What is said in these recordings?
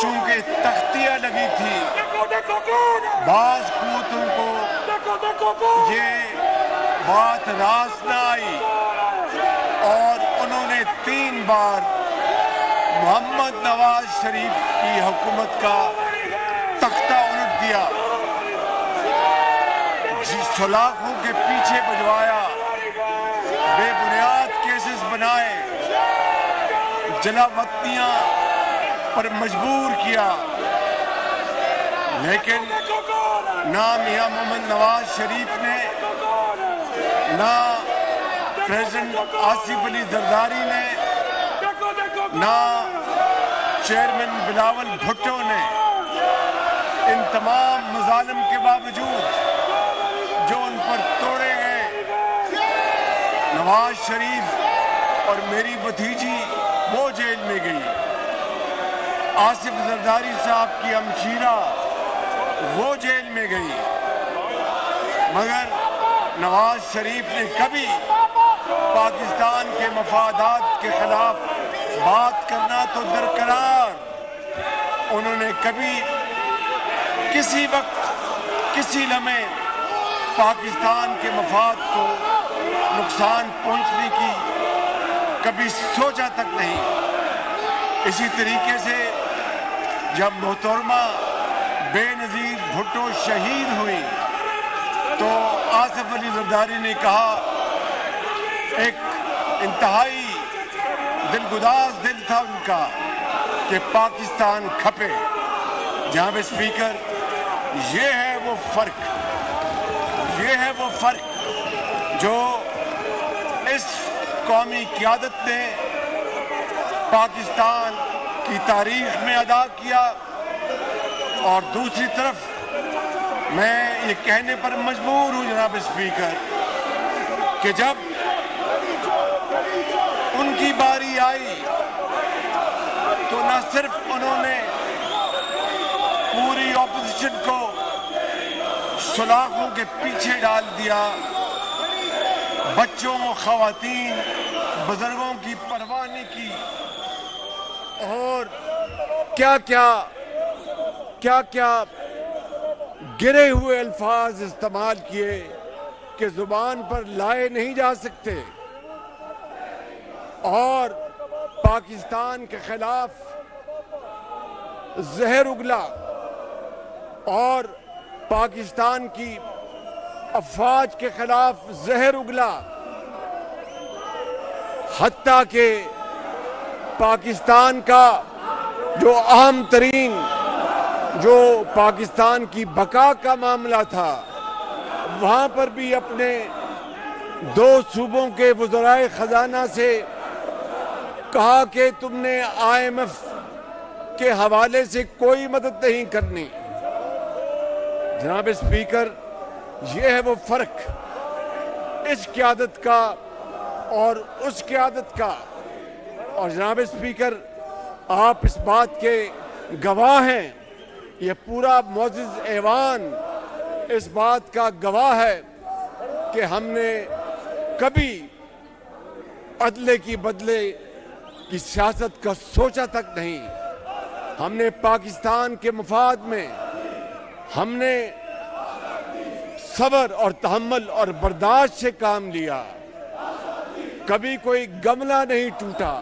چونکہ تختیاں لگی تھی، بعض قوتوں کو یہ بات راست نہ آئی اور انہوں نے 3 بار محمد نواز شریف کی حکومت کا تختہ الٹ دیا، سلاخوں کے پیچھے بجوایا، بے بنیاد کیسز بنائے، جلا وطنیاں پر مجبور کیا، لیکن نہ میاں محمد نواز شریف نے، نہ پریزیڈنٹ آصف علی زرداری نے، نہ چیئرمین بلاول بھٹو نے ان تمام مظالم کے باوجود جو ان پر توڑے گئے، نواز شریف اور میری بھتیجی وہ جیل میں گئی، آصف زرداری صاحب کی ہمشیرہ وہ جیل میں گئی، مگر نواز شریف نے کبھی پاکستان کے مفادات کے خلاف بات کرنا تو درکنار، انہوں نے کبھی کسی وقت کسی لمحے پاکستان کے مفاد کو نقصان پہنچنے کی کبھی سوچا تک نہیں۔ اسی طریقے سے جب محترمہ بے نظیر بھٹو شہید ہوئی تو آصف علی زرداری نے کہا، ایک انتہائی دلگداز دل تھا ان کا کہ پاکستان کھپے۔ جناب اسپیکر، یہ ہے وہ فرق جو اس قومی قیادت نے پاکستان کی تاریخ میں ادا کیا، اور دوسری طرف میں یہ کہنے پر مجبور ہوں جناب اسپیکر کہ جب ان کی باری آئی تو نہ صرف انہوں نے پوری اپوزیشن کو سلاخوں کے پیچھے ڈال دیا، بچوں، خواتین، بزرگوں کی پرواہ نہیں کی، اور کیا کیا گرے ہوئے الفاظ استعمال کیے کہ زبان پر لائے نہیں جا سکتے، اور پاکستان کے خلاف زہر اگلا اور پاکستان کی افواج کے خلاف زہر اگلا، حتیٰ کہ پاکستان کا جو اہم ترین جو پاکستان کی بقا کا معاملہ تھا، وہاں پر بھی اپنے 2 صوبوں کے وزرائے خزانہ سے کہا کہ تم نے IMF کے حوالے سے کوئی مدد نہیں کرنی۔ جناب اسپیکر، یہ ہے وہ فرق اس قیادت کا اور اس قیادت کا، اور جناب اسپیکر، آپ اس بات کے گواہ ہیں، یہ پورا معزز ایوان اس بات کا گواہ ہے کہ ہم نے کبھی عدلے کی بدلے کی سیاست کا سوچا تک نہیں۔ ہم نے پاکستان کے مفاد میں ہم نے صبر اور تحمل اور برداشت سے کام لیا، کبھی کوئی گملہ نہیں ٹوٹا،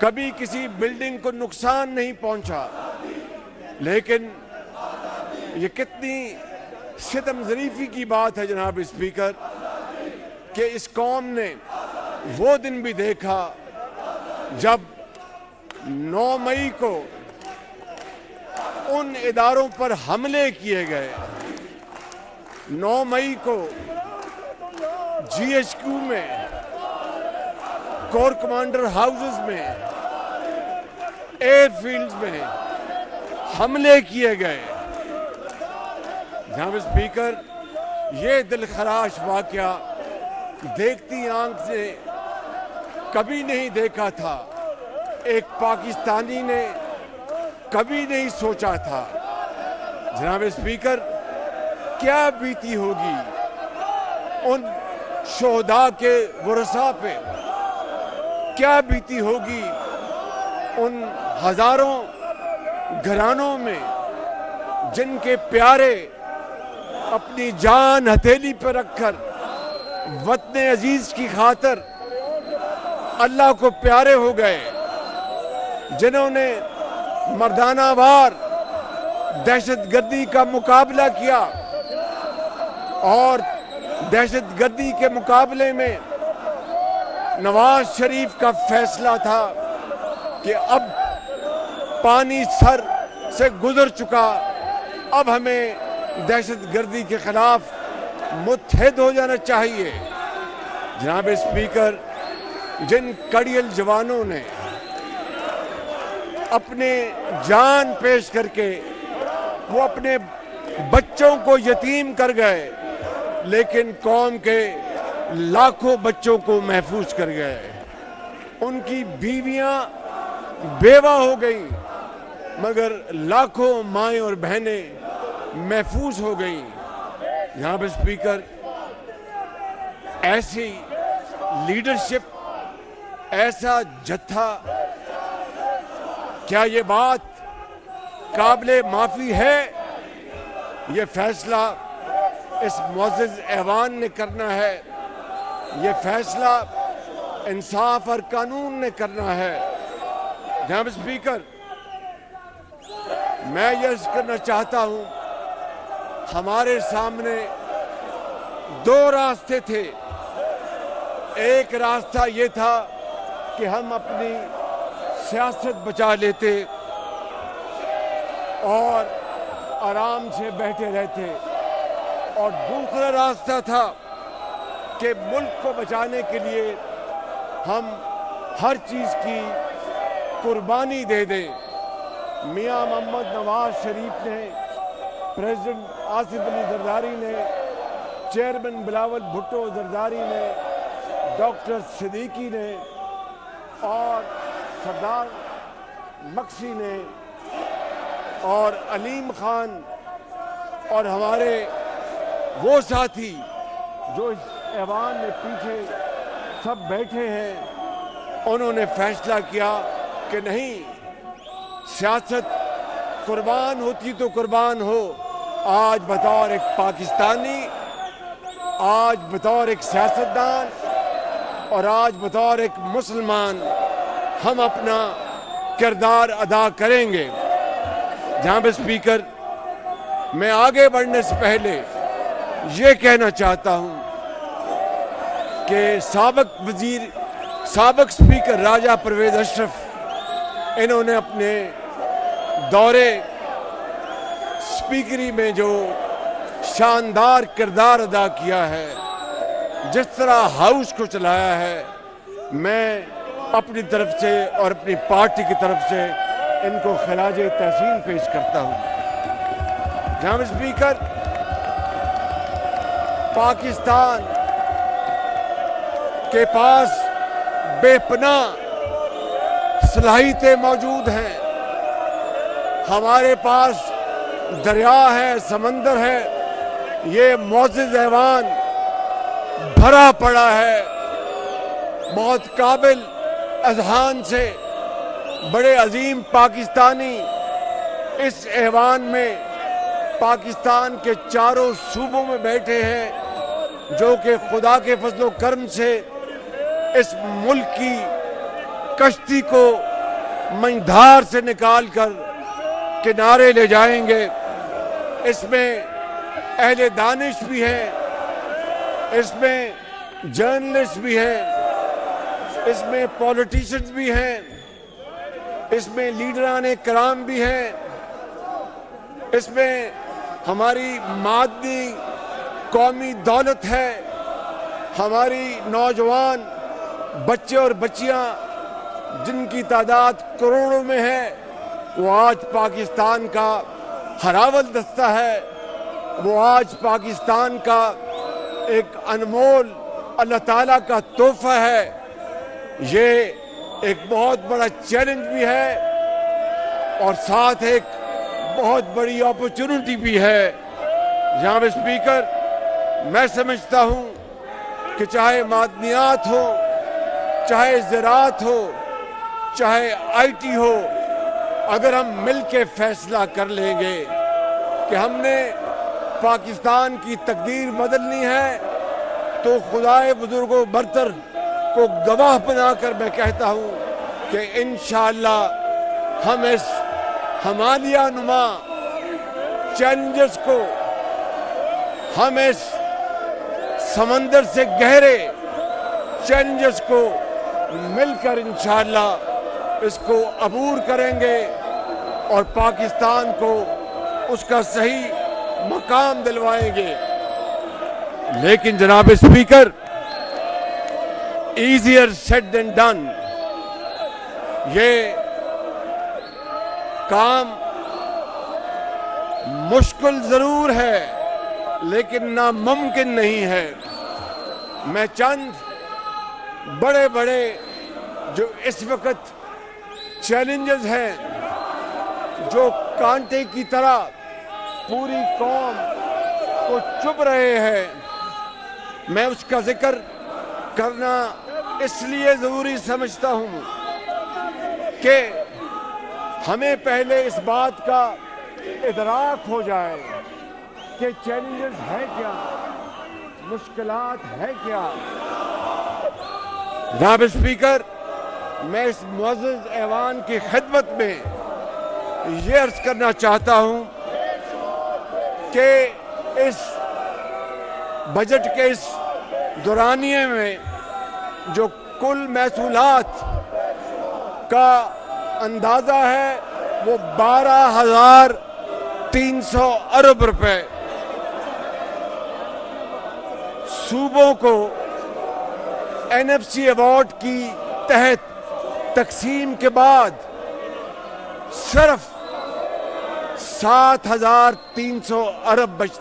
کبھی کسی بلڈنگ کو نقصان نہیں پہنچا، لیکن یہ کتنی ستم ظریفی کی بات ہے جناب اسپیکر کہ اس قوم نے وہ دن بھی دیکھا جب 9 مئی کو ان اداروں پر حملے کیے گئے، 9 مئی کو GHQ میں، کور کمانڈر ہاؤسز میں، ایئر فیلڈز میں حملے کیے گئے۔ جناب اسپیکر، یہ دل خراش واقعہ دیکھتی آنکھ سے کبھی نہیں دیکھا تھا، ایک پاکستانی نے کبھی نہیں سوچا تھا۔ جناب اسپیکر، کیا بیتی ہوگی ان شہداء کے ورثاء پہ، کیا بیتی ہوگی ان ہزاروں گھرانوں میں جن کے پیارے اپنی جان ہتھیلی پر رکھ کر وطن عزیز کی خاطر اللہ کو پیارے ہو گئے، جنہوں نے مردانہ وار دہشت گردی کا مقابلہ کیا، اور دہشت گردی کے مقابلے میں نواز شریف کا فیصلہ تھا کہ اب پانی سر سے گزر چکا، اب ہمیں دہشت گردی کے خلاف متحد ہو جانا چاہیے۔ جناب اسپیکر، جن کڑیل جوانوں نے اپنے جان پیش کر کے وہ اپنے بچوں کو یتیم کر گئے، لیکن قوم کے لاکھوں بچوں کو محفوظ کر گئے، ان کی بیویاں بیوہ ہو گئیں، مگر لاکھوں مائیں اور بہنیں محفوظ ہو گئیں۔ جناب اسپیکر، ایسی لیڈرشپ، ایسا جتھا، کیا یہ بات قابل معافی ہے؟ یہ فیصلہ اس معزز ایوان نے کرنا ہے، یہ فیصلہ انصاف اور قانون نے کرنا ہے۔ جناب اسپیکر، میں یہ عرض کرنا چاہتا ہوں، ہمارے سامنے دو راستے تھے۔ ایک راستہ یہ تھا کہ ہم اپنی سیاست بچا لیتے اور آرام سے بیٹھے رہتے، اور دوسرا راستہ تھا کہ ملک کو بچانے کے لیے ہم ہر چیز کی قربانی دے دیں۔ میاں محمد نواز شریف نے، پریزیڈنٹ آصف علی زرداری نے، چیئرمین بلاول بھٹو زرداری نے، ڈاکٹر صدیقی نے اور سردار مکسی نے اور علیم خان اور ہمارے وہ ساتھی جو اس ایوان میں پیچھے سب بیٹھے ہیں، انہوں نے فیصلہ کیا کہ نہیں، سیاست قربان ہوتی تو قربان ہو۔ آج بطور ایک پاکستانی، آج بطور ایک سیاستدان اور آج بطور ایک مسلمان ہم اپنا کردار ادا کریں گے۔ جناب اسپیکر، میں آگے بڑھنے سے پہلے یہ کہنا چاہتا ہوں کہ سابق اسپیکر راجہ پرویز اشرف، انہوں نے اپنے دورے اسپیکری میں جو شاندار کردار ادا کیا ہے، جس طرح ہاؤس کو چلایا ہے، میں اپنی طرف سے اور اپنی پارٹی کی طرف سے ان کو خراج تحسین پیش کرتا ہوں۔ جناب اسپیکر، پاکستان کے پاس بے پناہ صلاحیتیں موجود ہیں، ہمارے پاس دریا ہے، سمندر ہے، یہ معزز ایوان بھرا پڑا ہے بہت قابل اذہان سے۔ بڑے عظیم پاکستانی اس ایوان میں پاکستان کے چاروں صوبوں میں بیٹھے ہیں، جو کہ خدا کے فضل و کرم سے اس ملک کی کشتی کو منجھدار سے نکال کر کنارے لے جائیں گے۔ اس میں اہل دانش بھی ہیں، اس میں جرنلسٹ بھی ہیں، اس میں پولیٹیشنز بھی ہیں، اس میں لیڈران کرام بھی ہیں، اس میں ہماری مادی قومی دولت ہے، ہماری نوجوان بچے اور بچیاں جن کی تعداد کروڑوں میں ہے، وہ آج پاکستان کا ہراول دستہ ہے، وہ آج پاکستان کا ایک انمول اللہ تعالیٰ کا تحفہ ہے۔ یہ ایک بہت بڑا چیلنج بھی ہے اور ساتھ ایک بہت بڑی اپرچونٹی بھی ہے۔ جناب اسپیکر، میں سمجھتا ہوں کہ چاہے معدنیات ہو، چاہے زراعت ہو، چاہے آئی ٹی ہو، اگر ہم مل کے فیصلہ کر لیں گے کہ ہم نے پاکستان کی تقدیر بدلنی ہے، تو خدائے بزرگوں برتر کو گواہ بنا کر میں کہتا ہوں کہ انشاءاللہ ہم اس ہمالیہ نما چیلنجز کو، ہم اس سمندر سے گہرے چیلنجز کو مل کر انشاءاللہ اس کو عبور کریں گے اور پاکستان کو اس کا صحیح مقام دلوائیں گے۔ لیکن جناب speaker, easier sad then done, یہ کام مشکل ضرور ہے لیکن ناممکن نہیں ہے۔ میں چند بڑے بڑے جو اس وقت چیلنجز ہیں، جو کانٹے کی طرح پوری قوم کو چبھ رہے ہیں، میں اس کا ذکر کرنا اس لیے ضروری سمجھتا ہوں کہ ہمیں پہلے اس بات کا ادراک ہو جائے کہ چیلنجز ہے کیا، مشکلات ہے کیا۔ جناب اسپیکر، میں اس معزز ایوان کی خدمت میں یہ عرض کرنا چاہتا ہوں کہ اس بجٹ کے اس دورانیے میں جو کل محصولات کا اندازہ ہے وہ 12,300 ارب روپے صوبوں کو NFC ایوارڈ کی تحت تقسیم کے بعد صرف 7,300 ارب بچتے